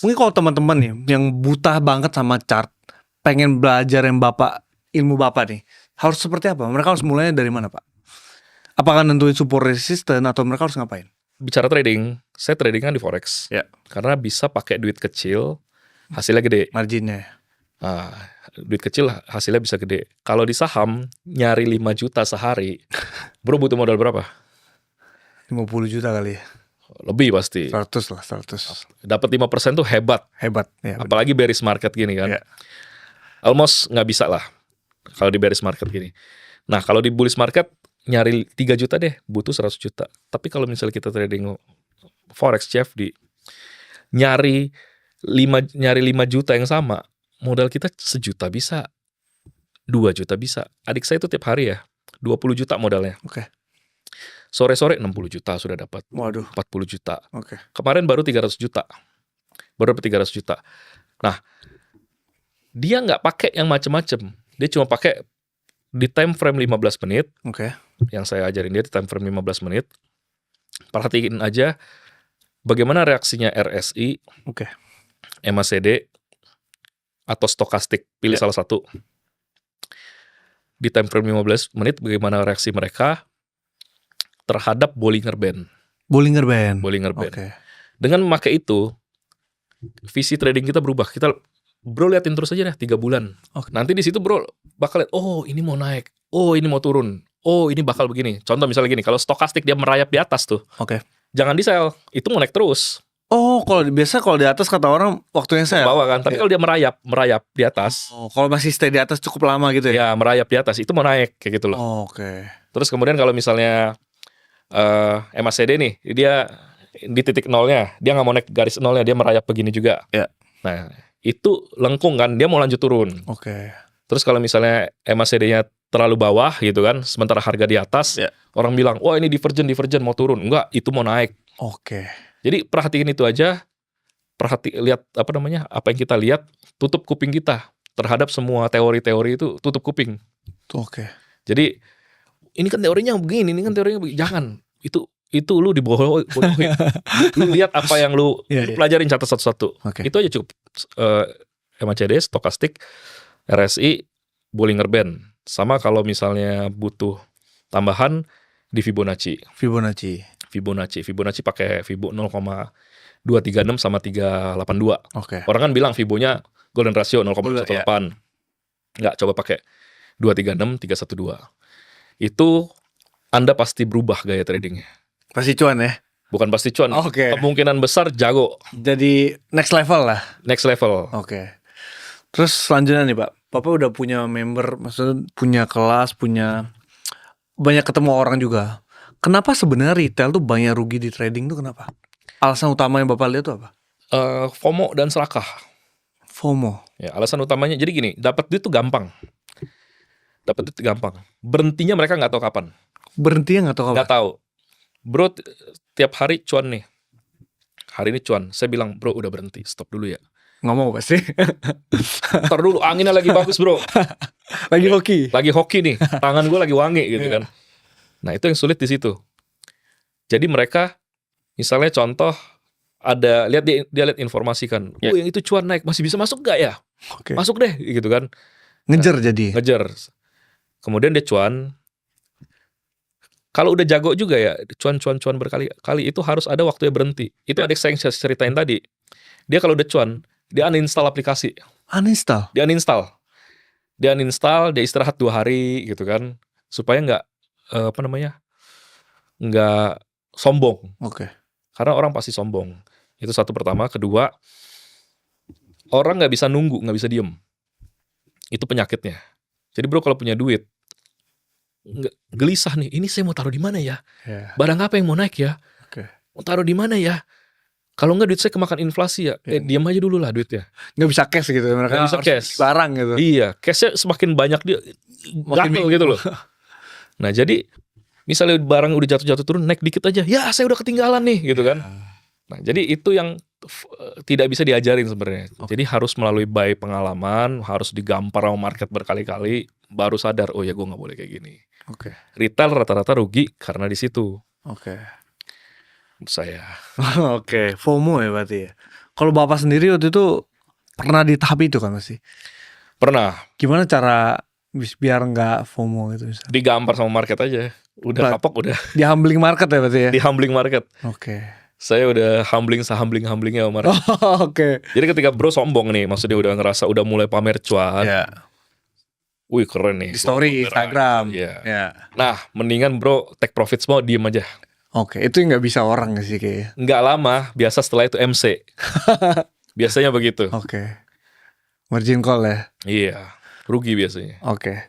Mungkin kalau teman-teman nih yang buta banget sama chart, pengen belajar yang ilmu bapak nih, harus seperti apa? Mereka harus mulainya dari mana, Pak? Apakah nentuin support resistance atau mereka harus ngapain? Bicara trading, saya trading kan di forex. Ya. Karena bisa pakai duit kecil, hasilnya gede. Marginnya. Nah, duit kecil hasilnya bisa gede. Kalau di saham nyari 5 juta sehari, bro butuh modal berapa? 50 juta kali ya. Lebih pasti. 100 lah, 100. Dapat 5% tuh hebat. Hebat. Ya, apalagi bearish market gini kan. Ya. Almost nggak bisa lah kalau di bearish market gini. Nah, kalau di bullish market nyari 3 juta deh, butuh 100 juta. Tapi kalau misalnya kita trading forex CFD, nyari 5 juta yang sama, modal kita 1 juta bisa, 2 juta bisa. Adik saya itu tiap hari ya 20 juta modalnya. Oke. Sore-sore 60 juta sudah dapat. Waduh. 40 juta. Oke. Kemarin baru 300 juta. Baru dapat 300 juta. Nah, dia nggak pakai yang macem-macem. Dia cuma pakai di time frame 15 menit. Oke. Yang saya ajarin dia di time frame 15 menit. Perhatiin aja bagaimana reaksinya RSI, Oke. MACD, atau stokastik. Pilih salah satu. Di time frame 15 menit bagaimana reaksi mereka terhadap Bollinger Band. Bollinger Band. Oke. Dengan memakai itu, visi trading kita berubah. Bro liatin terus aja deh 3 bulan. Oke. Nanti di situ bro bakal lihat, oh ini mau naik, oh ini mau turun, oh ini bakal begini. Contoh misalnya gini, kalau stokastik dia merayap di atas tuh, Oke. jangan di sell, itu mau naik terus. Oh, kalau di atas kata orang waktunya saya. Bawah kan, tapi kalau dia merayap di atas. Oh, kalau masih stay di atas cukup lama gitu ya? Ya merayap di atas, itu mau naik kayak gitu loh. Oh, oke. Terus kemudian kalau misalnya MACD nih, dia di titik nolnya, dia nggak mau naik garis nolnya, dia merayap begini juga. Ya. Nah, itu lengkung kan, dia mau lanjut turun. Oke. Terus kalau misalnya MACD-nya terlalu bawah gitu kan, sementara harga di atas, Ya. orang bilang, wah ini divergen mau turun. Enggak, itu mau naik. Oke. Jadi perhatiin itu aja, lihat apa yang kita lihat, tutup kuping kita terhadap semua teori-teori itu, tutup kuping. Oke. Jadi ini kan teorinya begini, ini kan teorinya begini. Jangan, itu lu dibohongin. Lu lihat apa yang lu pelajarin, catat satu-satu. Oke. Itu aja cukup. MACD, stokastik, RSI, Bollinger Band. Sama kalau misalnya butuh tambahan di Fibonacci pakai Fibo 0,236 sama 382. Oke. Orang kan bilang Fibonya golden ratio 0,18. Enggak, coba pakai 236, 312. Itu Anda pasti berubah gaya tradingnya. Pasti cuan ya? Bukan pasti cuan. Oke. Kemungkinan besar jago. Jadi next level lah. Next level. Oke. Terus selanjutnya nih Pak, Bapak udah punya member, maksudnya punya kelas, banyak ketemu orang juga. Kenapa sebenarnya retail tuh banyak rugi di trading tuh kenapa? Alasan utama yang Bapak lihat tuh apa? FOMO dan serakah. FOMO. Ya, alasan utamanya jadi gini, dapat duit tuh gampang. Berhentinya mereka nggak tahu kapan. Berhentinya nggak tahu kapan? Nggak tahu. Bro, tiap hari cuan nih. Hari ini cuan. Saya bilang, bro udah berhenti, stop dulu ya. Nggak mau pasti. Ntar dulu, anginnya lagi bagus bro. Lagi hoki nih. Tangan gue lagi wangi gitu kan. Nah itu yang sulit di situ. Jadi mereka, misalnya contoh, dia lihat informasi kan. Oh yang itu cuan naik, masih bisa masuk nggak ya? Oke. Masuk deh gitu kan. Ngejar jadi. Ngejar. Kemudian dia cuan. Kalau udah jago juga ya, cuan berkali-kali, itu harus ada waktunya berhenti. Itu adik saya yang saya ceritain tadi. Dia kalau udah cuan, dia uninstall aplikasi. Dia uninstall, dia istirahat 2 hari gitu kan, supaya nggak nggak sombong. Oke. Karena orang pasti sombong. Itu satu pertama. Kedua, orang nggak bisa nunggu, nggak bisa diem. Itu penyakitnya. Jadi bro kalau punya duit, gelisah nih, ini saya mau taruh di mana ya? Barang apa yang mau naik ya? Mau taruh di mana ya? Kalau enggak duit saya kemakan inflasi ya, diam aja dulu lah duitnya. Nggak bisa cash gitu, mereka nggak bisa cash. Barang gitu. Iya, cashnya semakin banyak dia gatel gitu loh. Nah jadi misalnya barang udah jatuh turun, naik dikit aja, ya saya udah ketinggalan nih gitu kan. Nah jadi itu yang tidak bisa diajarin sebenarnya. Jadi harus melalui by pengalaman, harus digampar sama market berkali-kali, baru sadar, oh ya gue nggak boleh kayak gini. Retail rata-rata rugi karena di situ. Saya. Oke, FOMO ya berarti ya. Kalau Bapak sendiri waktu itu pernah di tahap itu kan masih? Pernah Gimana cara biar nggak FOMO gitu misalnya? digampar sama market aja. Udah kapok udah. Di humbling market ya berarti ya? Di humbling market. Oke. Saya udah humbling-humblingnya sama market. Oke. Jadi ketika bro sombong nih, maksudnya udah ngerasa udah mulai pamer cuan. Ya. Wih keren nih. Di story Instagram. Iya. Ya. Nah, mendingan bro take profit semua, diem aja. Oke, itu nggak bisa orang sih kayaknya. Nggak lama, biasa setelah itu MC. Biasanya begitu. Oke. Margin call ya. Iya, rugi biasanya. Oke.